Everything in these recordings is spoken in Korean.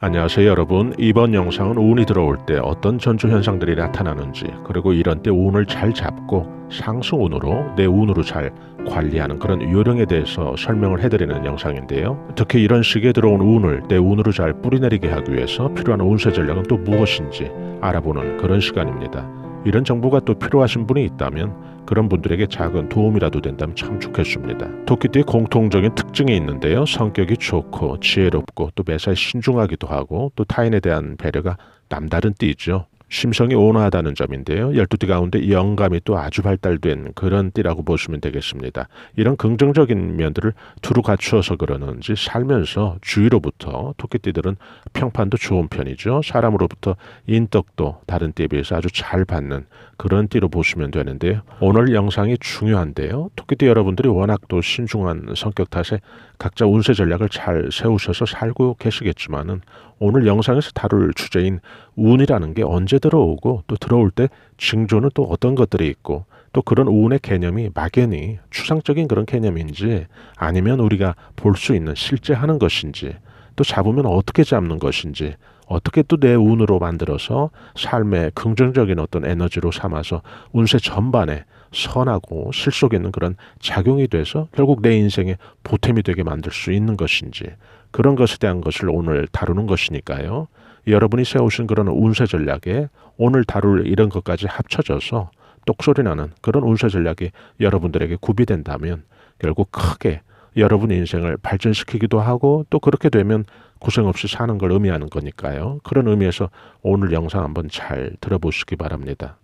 안녕하세요 여러분. 이번 영상은 운이 들어올 때 어떤 전조 현상들이 나타나는지, 그리고 이런 때 운을 잘 잡고 상승운으로 내 운으로 잘 관리하는 그런 요령에 대해서 설명을 해드리는 영상인데요. 특히 이런 시기에 들어온 운을 내 운으로 잘 뿌리내리게 하기 위해서 필요한 운세 전략은 또 무엇인지 알아보는 그런 시간입니다. 이런 정보가 또 필요하신 분이 있다면, 그런 분들에게 작은 도움이라도 된다면 참 좋겠습니다. 토끼띠의 공통적인 특징이 있는데요. 성격이 좋고 지혜롭고 또 매사에 신중하기도 하고 또 타인에 대한 배려가 남다른 띠죠. 심성이 온화하다는 점인데요. 12띠 가운데 영감이 또 아주 발달된 그런 띠라고 보시면 되겠습니다. 이런 긍정적인 면들을 두루 갖추어서 그러는지 살면서 주위로부터 토끼띠들은 평판도 좋은 편이죠. 사람으로부터 인덕도 다른 띠에 비해서 아주 잘 받는 그런 띠로 보시면 되는데요. 오늘 영상이 중요한데요. 토끼띠 여러분들이 워낙 또 신중한 성격 탓에 각자 운세 전략을 잘 세우셔서 살고 계시겠지만은, 오늘 영상에서 다룰 주제인 운이라는 게 언제 들어오고 또 들어올 때 징조는 또 어떤 것들이 있고, 또 그런 운의 개념이 막연히 추상적인 그런 개념인지 아니면 우리가 볼 수 있는 실제 하는 것인지, 또 잡으면 어떻게 잡는 것인지, 어떻게 또 내 운으로 만들어서 삶의 긍정적인 어떤 에너지로 삼아서 운세 전반에 선하고 실속 있는 그런 작용이 돼서 결국 내 인생의 보탬이 되게 만들 수 있는 것인지, 그런 것에 대한 것을 오늘 다루는 것이니까요. 여러분이 세우신 그런 운세 전략에 오늘 다룰 이런 것까지 합쳐져서 똑소리 나는 그런 운세 전략이 여러분들에게 구비된다면 결국 크게 여러분 인생을 발전시키기도 하고, 또 그렇게 되면 고생 없이 사는 걸 의미하는 거니까요. 그런 의미에서 오늘 영상 한번 잘 들어보시기 바랍니다.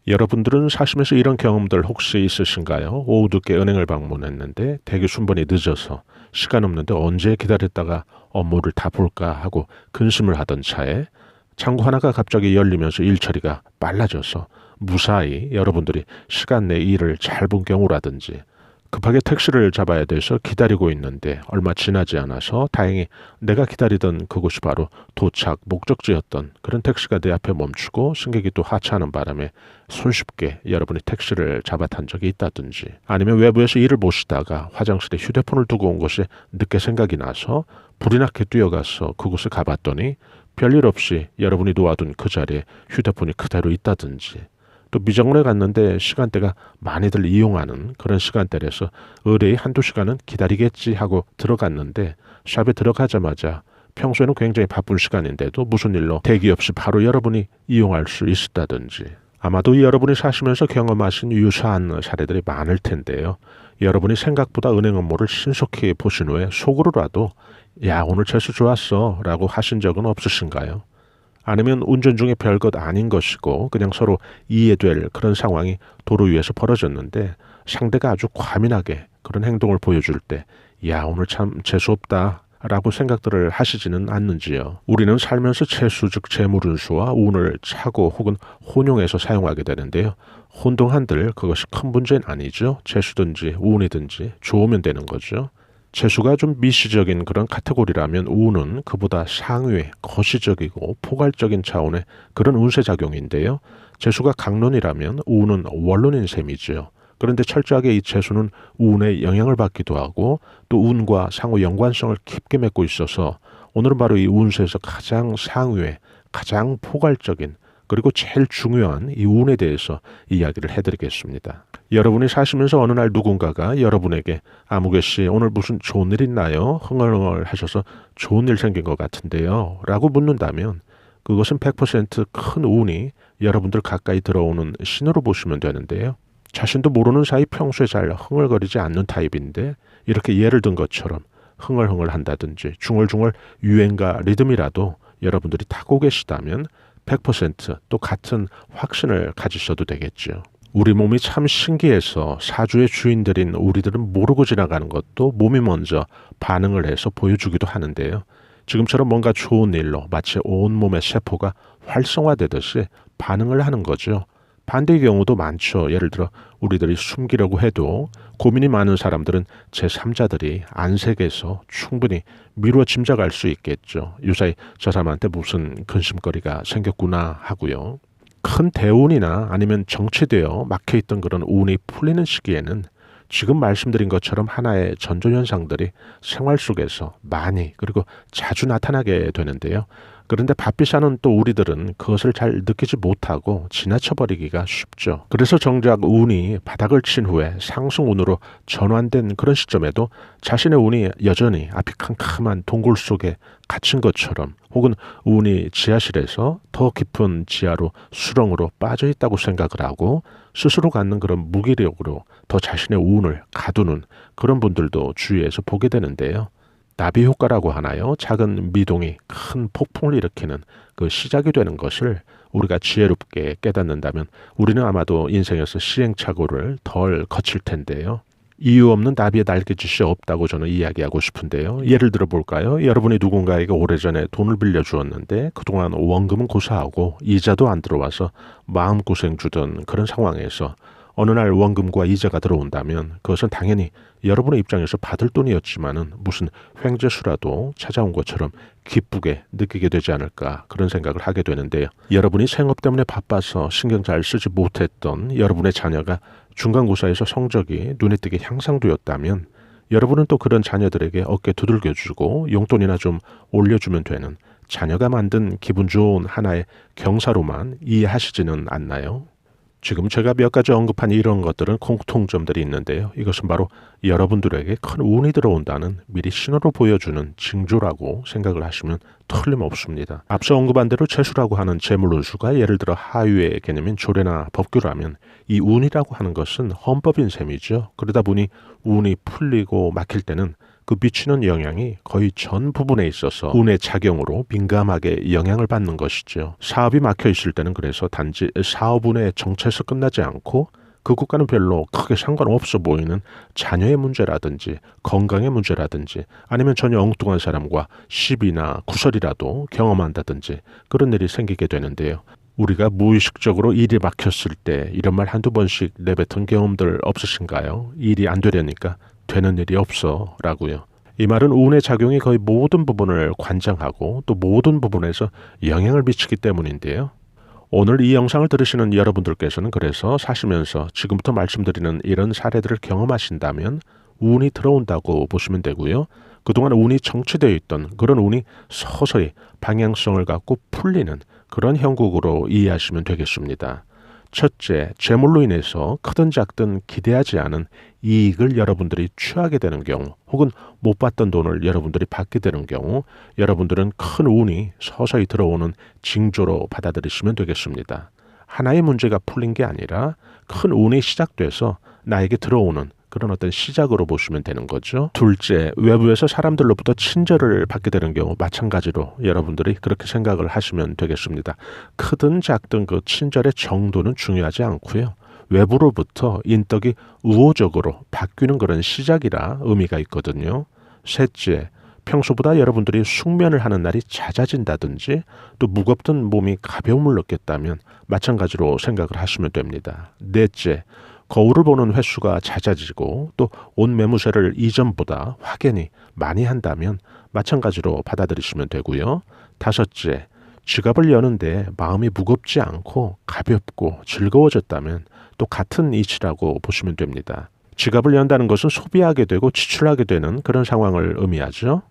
여러분들은 사시면서 이런 경험들 혹시 있으신가요? 오후 늦게 은행을 방문했는데 대기 순번이 늦어서 시간 없는데 언제 기다렸다가 업무를 다 볼까 하고 근심을 하던 차에 창구 하나가 갑자기 열리면서 일 처리가 빨라져서 무사히 여러분들이 시간 내 일을 잘 본 경우라든지, 급하게 택시를 잡아야 돼서 기다리고 있는데 얼마 지나지 않아서 다행히 내가 기다리던 그곳이 바로 도착 목적지였던 그런 택시가 내 앞에 멈추고 승객이 또 하차하는 바람에 손쉽게 여러분이 택시를 잡아탄 적이 있다든지, 아니면 외부에서 일을 보시다가 화장실에 휴대폰을 두고 온 것이 늦게 생각이 나서 불이 나게 뛰어가서 그곳에 가봤더니 별일 없이 여러분이 놓아둔 그 자리에 휴대폰이 그대로 있다든지, 또 미정원에 갔는데 시간대가 많이들 이용하는 그런 시간대라서 의뢰의 한두 시간은 기다리겠지 하고 들어갔는데 샵에 들어가자마자 평소에는 굉장히 바쁜 시간인데도 무슨 일로 대기 없이 바로 여러분이 이용할 수 있었다든지, 아마도 여러분이 사시면서 경험하신 유사한 사례들이 많을 텐데요. 여러분이 생각보다 은행 업무를 신속히 보신 후에 속으로라도 야, 오늘 재수 좋았어 라고 하신 적은 없으신가요? 아니면 운전 중에 별것 아닌 것이고 그냥 서로 이해될 그런 상황이 도로 위에서 벌어졌는데 상대가 아주 과민하게 그런 행동을 보여줄 때 야, 오늘 참 재수없다 라고 생각들을 하시지는 않는지요. 우리는 살면서 재수 즉 재물운수와 운을 차고 혹은 혼용해서 사용하게 되는데요. 혼동한들 그것이 큰 문제는 아니죠. 재수든지 운이든지 좋으면 되는 거죠. 재수가 좀 미시적인 그런 카테고리라면 운은 그보다 상위의 거시적이고 포괄적인 차원의 그런 운세작용인데요. 재수가 강론이라면 운은 원론인 셈이죠. 그런데 철저하게 이 재수는 운에 영향을 받기도 하고 또 운과 상호 연관성을 깊게 맺고 있어서 오늘은 바로 이 운세에서 가장 상위의 가장 포괄적인 그리고 제일 중요한 이 운에 대해서 이야기를 해드리겠습니다. 여러분이 사시면서 어느 날 누군가가 여러분에게 아무개 씨 오늘 무슨 좋은 일 있나요? 흥얼흥얼 하셔서 좋은 일 생긴 것 같은데요 라고 묻는다면 그것은 100% 큰 운이 여러분들 가까이 들어오는 신호로 보시면 되는데요. 자신도 모르는 사이 평소에 잘 흥얼거리지 않는 타입인데 이렇게 예를 든 것처럼 흥얼흥얼 한다든지 중얼중얼 유행가 리듬이라도 여러분들이 타고 계시다면 100% 같은 확신을 가지셔도 되겠죠. 우리 몸이 참 신기해서 사주의 주인들인 우리들은 모르고 지나가는 것도 몸이 먼저 반응을 해서 보여주기도 하는데요. 지금처럼 뭔가 좋은 일로 마치 온몸의 세포가 활성화되듯이 반응을 하는 거죠. 반대의 경우도 많죠. 예를 들어 우리들이 숨기려고 해도 고민이 많은 사람들은 제3자들이 안색에서 충분히 미루어 짐작할 수 있겠죠. 유사히 저 사람한테 무슨 근심거리가 생겼구나 하고요. 큰 대운이나 아니면 정체되어 막혀있던 그런 운이 풀리는 시기에는 지금 말씀드린 것처럼 하나의 전조현상들이 생활 속에서 많이 그리고 자주 나타나게 되는데요. 그런데 바삐 사는 또 우리들은 그것을 잘 느끼지 못하고 지나쳐버리기가 쉽죠. 그래서 정작 운이 바닥을 친 후에 상승운으로 전환된 그런 시점에도 자신의 운이 여전히 앞이 캄캄한 동굴 속에 갇힌 것처럼, 혹은 운이 지하실에서 더 깊은 지하로 수렁으로 빠져 있다고 생각을 하고 스스로 갖는 그런 무기력으로 더 자신의 운을 가두는 그런 분들도 주위에서 보게 되는데요. 나비 효과라고 하나요? 작은 미동이 큰 폭풍을 일으키는 그 시작이 되는 것을 우리가 지혜롭게 깨닫는다면 우리는 아마도 인생에서 시행착오를 덜 거칠 텐데요. 이유 없는 나비의 날개짓이 없다고 저는 이야기하고 싶은데요. 예를 들어 볼까요? 여러분이 누군가에게 오래전에 돈을 빌려주었는데 그동안 원금은 고사하고 이자도 안 들어와서 마음고생 주던 그런 상황에서 어느 날 원금과 이자가 들어온다면 그것은 당연히 여러분의 입장에서 받을 돈이었지만은 무슨 횡재수라도 찾아온 것처럼 기쁘게 느끼게 되지 않을까, 그런 생각을 하게 되는데요. 여러분이 생업 때문에 바빠서 신경 잘 쓰지 못했던 여러분의 자녀가 중간고사에서 성적이 눈에 띄게 향상되었다면 여러분은 또 그런 자녀들에게 어깨 두들겨주고 용돈이나 좀 올려주면 되는, 자녀가 만든 기분 좋은 하나의 경사로만 이해하시지는 않나요? 지금 제가 몇 가지 언급한 이런 것들은 공통점들이 있는데요. 이것은 바로 여러분들에게 큰 운이 들어온다는 미리 신호를 보여주는 징조라고 생각을 하시면 틀림없습니다. 앞서 언급한 대로 재수라고 하는 재물운수가 예를 들어 하유의 개념인 조례나 법규라면 이 운이라고 하는 것은 헌법인 셈이죠. 그러다 보니 운이 풀리고 막힐 때는 그 미치는 영향이 거의 전 부분에 있어서 운의 작용으로 민감하게 영향을 받는 것이죠. 사업이 막혀 있을 때는 그래서 단지 사업운의 정체에서 끝나지 않고 그것과는 별로 크게 상관없어 보이는 자녀의 문제라든지 건강의 문제라든지 아니면 전혀 엉뚱한 사람과 시비나 구설이라도 경험한다든지 그런 일이 생기게 되는데요. 우리가 무의식적으로 일이 막혔을 때 이런 말 한두 번씩 내뱉은 경험들 없으신가요? 일이 안 되려니까 되는 일이 없어 라고요. 이 말은 운의 작용이 거의 모든 부분을 관장하고 또 모든 부분에서 영향을 미치기 때문인데요. 오늘 이 영상을 들으시는 여러분들께서는 그래서 사시면서 지금부터 말씀드리는 이런 사례들을 경험하신다면 운이 들어온다고 보시면 되고요. 그동안 운이 정체되어 있던 그런 운이 서서히 방향성을 갖고 풀리는 그런 형국으로 이해하시면 되겠습니다. 첫째, 재물로 인해서 크든 작든 기대하지 않은 이익을 여러분들이 취하게 되는 경우, 혹은 못 받던 돈을 여러분들이 받게 되는 경우 여러분들은 큰 운이 서서히 들어오는 징조로 받아들이시면 되겠습니다. 하나의 문제가 풀린 게 아니라 큰 운이 시작돼서 나에게 들어오는 그런 어떤 시작으로 보시면 되는 거죠. 둘째, 외부에서 사람들로부터 친절을 받게 되는 경우 마찬가지로 여러분들이 그렇게 생각을 하시면 되겠습니다. 크든 작든 그 친절의 정도는 중요하지 않고요. 외부로부터 인덕이 우호적으로 바뀌는 그런 시작이라 의미가 있거든요. 셋째, 평소보다 여러분들이 숙면을 하는 날이 잦아진다든지 또 무겁던 몸이 가벼움을 느꼈다면 마찬가지로 생각을 하시면 됩니다. 넷째, 거울을 보는 횟수가 잦아지고 또 옷 매무새를 이전보다 확연히 많이 한다면 마찬가지로 받아들이시면 되고요. 다섯째, 지갑을 여는데 마음이 무겁지 않고 가볍고 즐거워졌다면 또 같은 이치라고 보시면 됩니다. 지갑을 연다는 것은 소비하게 되고 지출하게 되는 그런 상황을 의미하죠.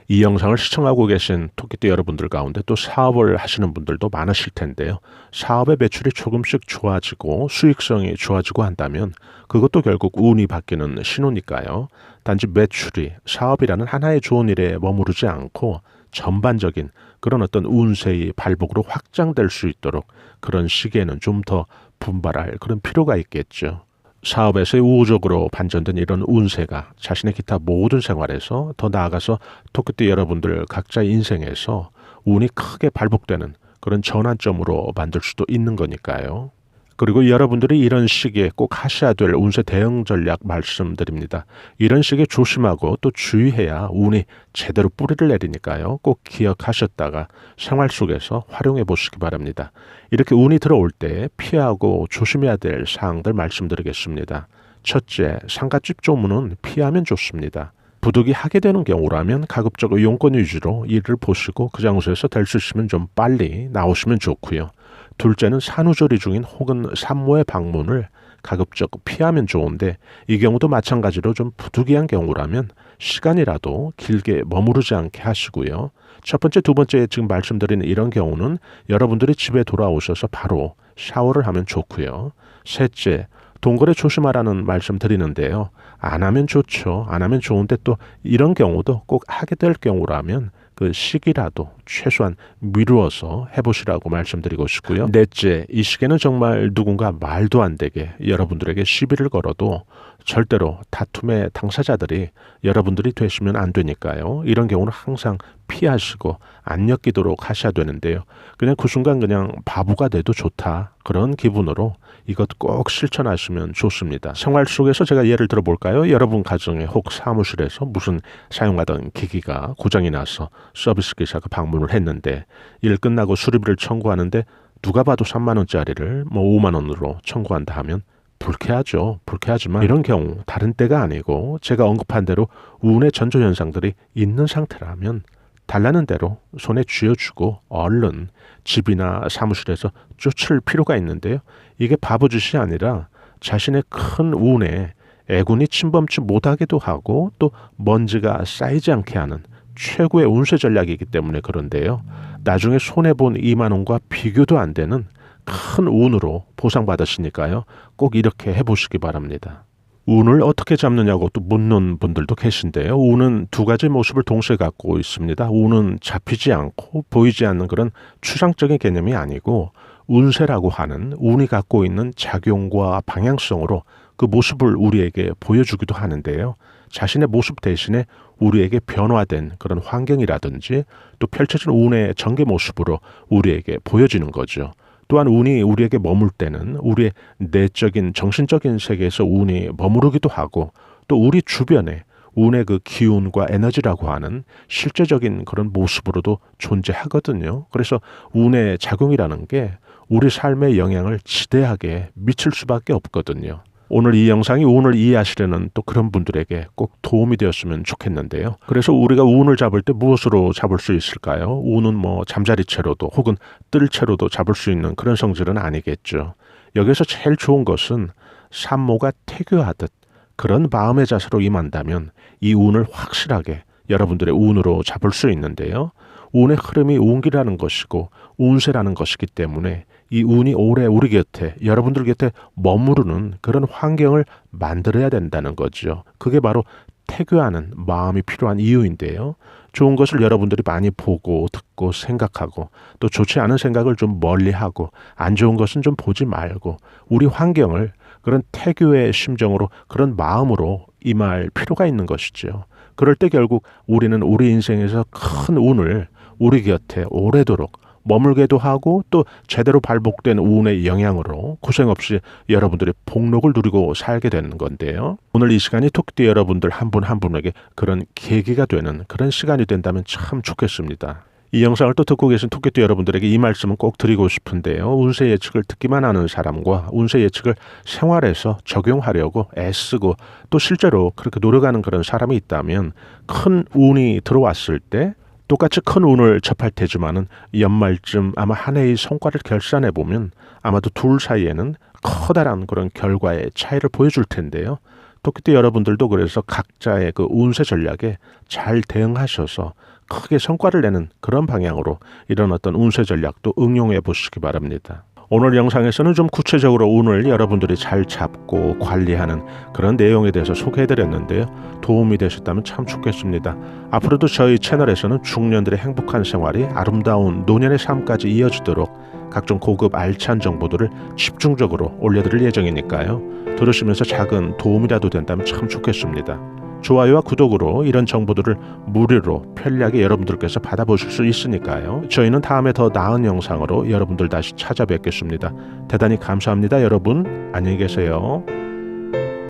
이 영상을 시청하고 계신 토끼띠 여러분들 가운데 또 사업을 하시는 분들도 많으실 텐데요. 사업의 매출이 조금씩 좋아지고 수익성이 좋아지고 한다면 그것도 결국 운이 바뀌는 신호니까요. 단지 매출이 사업이라는 하나의 좋은 일에 머무르지 않고 전반적인 그런 어떤 운세의 발복으로 확장될 수 있도록 그런 시기에는 좀 더 분발할 그런 필요가 있겠죠. 사업에서의 우호적으로 반전된 이런 운세가 자신의 기타 모든 생활에서, 더 나아가서 토끼띠 여러분들 각자의 인생에서 운이 크게 발복되는 그런 전환점으로 만들 수도 있는 거니까요. 그리고 여러분들이 이런 시기에 꼭 하셔야 될 운세 대응 전략 말씀드립니다. 이런 시기에 조심하고 또 주의해야 운이 제대로 뿌리를 내리니까요. 꼭 기억하셨다가 생활 속에서 활용해 보시기 바랍니다. 이렇게 운이 들어올 때 피하고 조심해야 될 사항들 말씀드리겠습니다. 첫째, 상갓집 조문은 피하면 좋습니다. 부득이 하게 되는 경우라면 가급적 용건 위주로 일을 보시고 그 장소에서 될 수 있으면 좀 빨리 나오시면 좋고요. 둘째는 산후조리 중인 혹은 산모의 방문을 가급적 피하면 좋은데 이 경우도 마찬가지로 좀 부득이한 경우라면 시간이라도 길게 머무르지 않게 하시고요. 첫 번째, 두 번째 지금 말씀드린 이런 경우는 여러분들이 집에 돌아오셔서 바로 샤워를 하면 좋고요. 셋째, 동거래 조심하라는 말씀 드리는데요. 안 하면 좋죠. 안 하면 좋은데 또 이런 경우도 꼭 하게 될 경우라면 그 시기라도 최소한 미루어서 해보시라고 말씀드리고 싶고요. 넷째, 이 시기는 정말 누군가 말도 안 되게 여러분들에게 시비를 걸어도 절대로 다툼의 당사자들이 여러분들이 되시면 안 되니까요. 이런 경우는 항상 피하시고 안 엮이도록 하셔야 되는데요. 그냥 그 순간 그냥 바보가 돼도 좋다. 그런 기분으로 이것 꼭 실천하시면 좋습니다. 생활 속에서 제가 예를 들어볼까요? 여러분 가정에 혹 사무실에서 무슨 사용하던 기기가 고장이 나서 서비스 기사가 방문을 했는데 일 끝나고 수리비를 청구하는데 누가 봐도 3만 원짜리를 뭐 5만 원으로 청구한다 하면 불쾌하죠. 불쾌하지만 이런 경우 다른 때가 아니고 제가 언급한 대로 운의 전조현상들이 있는 상태라면 달라는 대로 손에 쥐어주고 얼른 집이나 사무실에서 쫓을 필요가 있는데요. 이게 바보짓이 아니라 자신의 큰 운에 애군이 침범치 못하기도 하고 또 먼지가 쌓이지 않게 하는 최고의 운세 전략이기 때문에 그런데요. 나중에 손해본 2만 원과 비교도 안 되는 큰 운으로 보상받으시니까요. 꼭 이렇게 해보시기 바랍니다. 운을 어떻게 잡느냐고 또 묻는 분들도 계신데요. 운은 두 가지 모습을 동시에 갖고 있습니다. 운은 잡히지 않고 보이지 않는 그런 추상적인 개념이 아니고 운세라고 하는 운이 갖고 있는 작용과 방향성으로 그 모습을 우리에게 보여주기도 하는데요. 자신의 모습 대신에 우리에게 변화된 그런 환경이라든지 또 펼쳐진 운의 전개 모습으로 우리에게 보여지는 거죠. 또한 운이 우리에게 머물 때는 우리의 내적인 정신적인 세계에서 운이 머무르기도 하고 또 우리 주변에 운의 그 기운과 에너지라고 하는 실제적인 그런 모습으로도 존재하거든요. 그래서 운의 작용이라는 게 우리 삶에 영향을 지대하게 미칠 수밖에 없거든요. 오늘 이 영상이 운을 이해하시려는 또 그런 분들에게 꼭 도움이 되었으면 좋겠는데요. 그래서 우리가 운을 잡을 때 무엇으로 잡을 수 있을까요? 운은 뭐 잠자리채로도 혹은 뜰채로도 잡을 수 있는 그런 성질은 아니겠죠. 여기서 제일 좋은 것은 산모가 태교하듯 그런 마음의 자세로 임한다면 이 운을 확실하게 여러분들의 운으로 잡을 수 있는데요. 운의 흐름이 운기라는 것이고 운세라는 것이기 때문에 이 운이 오래 우리 곁에 여러분들 곁에 머무르는 그런 환경을 만들어야 된다는 거죠. 그게 바로 태교하는 마음이 필요한 이유인데요. 좋은 것을 여러분들이 많이 보고 듣고 생각하고 또 좋지 않은 생각을 좀 멀리하고 안 좋은 것은 좀 보지 말고 우리 환경을 그런 태교의 심정으로 그런 마음으로 임할 필요가 있는 것이죠. 그럴 때 결국 우리는 우리 인생에서 큰 운을 우리 곁에 오래도록 머물게도 하고 또 제대로 발복된 운의 영향으로 고생 없이 여러분들이 복록을 누리고 살게 되는 건데요. 오늘 이 시간이 토끼 여러분들 한 분 한 분에게 그런 계기가 되는 그런 시간이 된다면 참 좋겠습니다. 이 영상을 또 듣고 계신 토끼 여러분들에게 이 말씀은 꼭 드리고 싶은데요. 운세 예측을 듣기만 하는 사람과 운세 예측을 생활에서 적용하려고 애쓰고 또 실제로 그렇게 노력하는 그런 사람이 있다면 큰 운이 들어왔을 때 똑같이 큰 운을 접할 테지만은 연말쯤 아마 한 해의 성과를 결산해 보면 아마도 둘 사이에는 커다란 그런 결과의 차이를 보여줄 텐데요. 토끼띠 여러분들도 그래서 각자의 그 운세 전략에 잘 대응하셔서 크게 성과를 내는 그런 방향으로 이런 어떤 운세 전략도 응용해 보시기 바랍니다. 오늘 영상에서는 좀 구체적으로 운을 여러분들이 잘 잡고 관리하는 그런 내용에 대해서 소개해드렸는데요. 도움이 되셨다면 참 좋겠습니다. 앞으로도 저희 채널에서는 중년들의 행복한 생활이 아름다운 노년의 삶까지 이어지도록 각종 고급 알찬 정보들을 집중적으로 올려드릴 예정이니까요. 들으시면서 작은 도움이라도 된다면 참 좋겠습니다. 좋아요와 구독으로 이런 정보들을 무료로 편리하게 여러분들께서 받아보실 수 있으니까요. 저희는 다음에 더 나은 영상으로 여러분들 다시 찾아뵙겠습니다. 대단히 감사합니다. 여러분 안녕히 계세요.